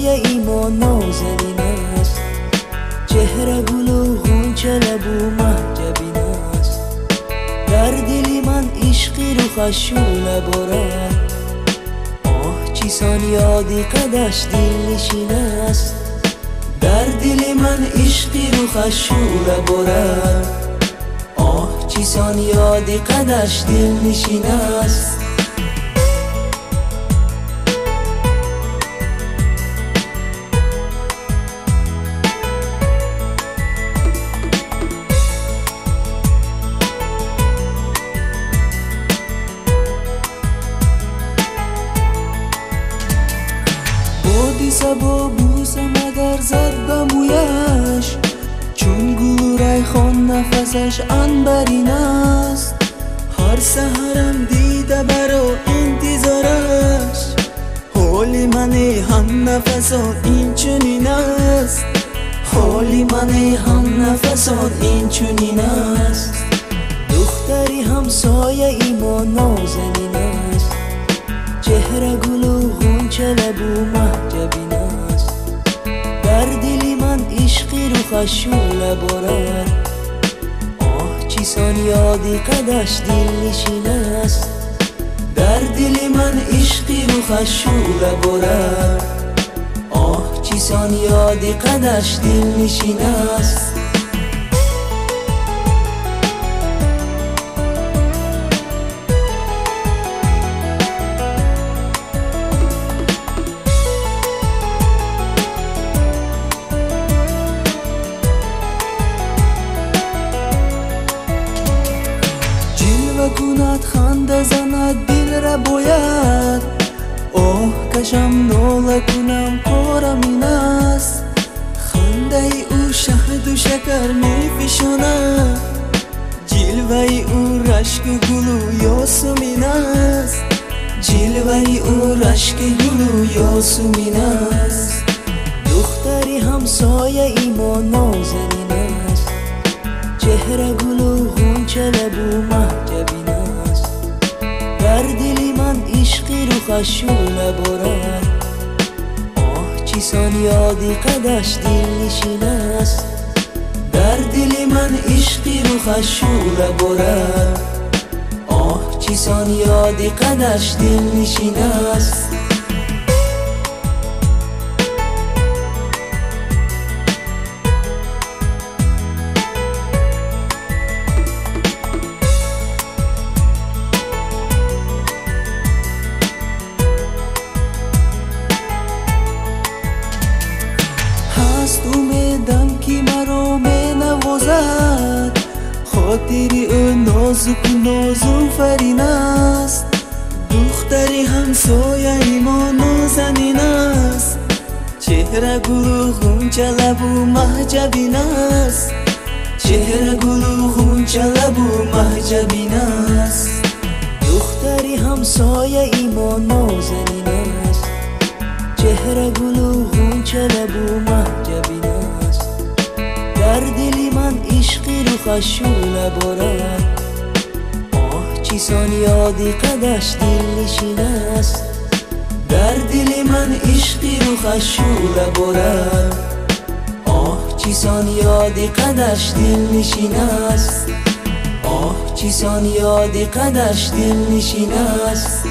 ایمان نازنین است، چهره گل و غنچه لبو محجبین است. در دل من عشقی روخش شعله بارد، آه چیسان یادی قدش دل نشین است. در دل من عشقی روخش شعله بارد، آه چیسان یادی قدش دل نشین است. با بوسم اگر زد به مویش، چون گل ریحان نفسش عنبرین است. هر سحرم دیده برا انتظارش، حال من هم نفسان این چنین است. حال من هم نفسان این چنین است. دختری همسایه ایمان نازنین است، چهره گل و غنچه لبو محجبین است. در دل من عشقی روخش شعله بارد، آه چیسان یادی قدش دل نشین است. در دل من عشقی روخش شعله بارد، آه چیسان یادی قدش دل نشین است. کند خنده زند دل را باید، آه کشم ناله کنم کارم این است. خنده او شهد و شکر می فشاند، جلوه او رشک گل و یاسمین است. جلوه او رشک گل و یاسمین است. دختری همسایه ایمان نازنین است، چهره گل و غنچه لبو محجبین است. در دل من عشقی روخش شعله بارد، آه چیسان یادی قدش دل نشین است. در دل من عشقی روخش شعله بارد، آه چیسان یادی قدش دل نشین است. امیدم که مرا می نوازد، خاطر او نازک نازو فرین است. دختری همسایه ایمان نازنین است، چهره گل و غنچه لبو محجبین است. چهره گل و غنچه لبو محجبین است. دختری همسایه ایمان نازنین است، چهره گل و غنچه لبو محجبین است. در دل من عشقی روخش شعله بارد، آه چیسان یادی قدش دل نشین است. در دل من عشقی روخش شعله بارد، آه چیسان یادی قدش دل نشین است. آه چیسان یادی قدش دل نشین است.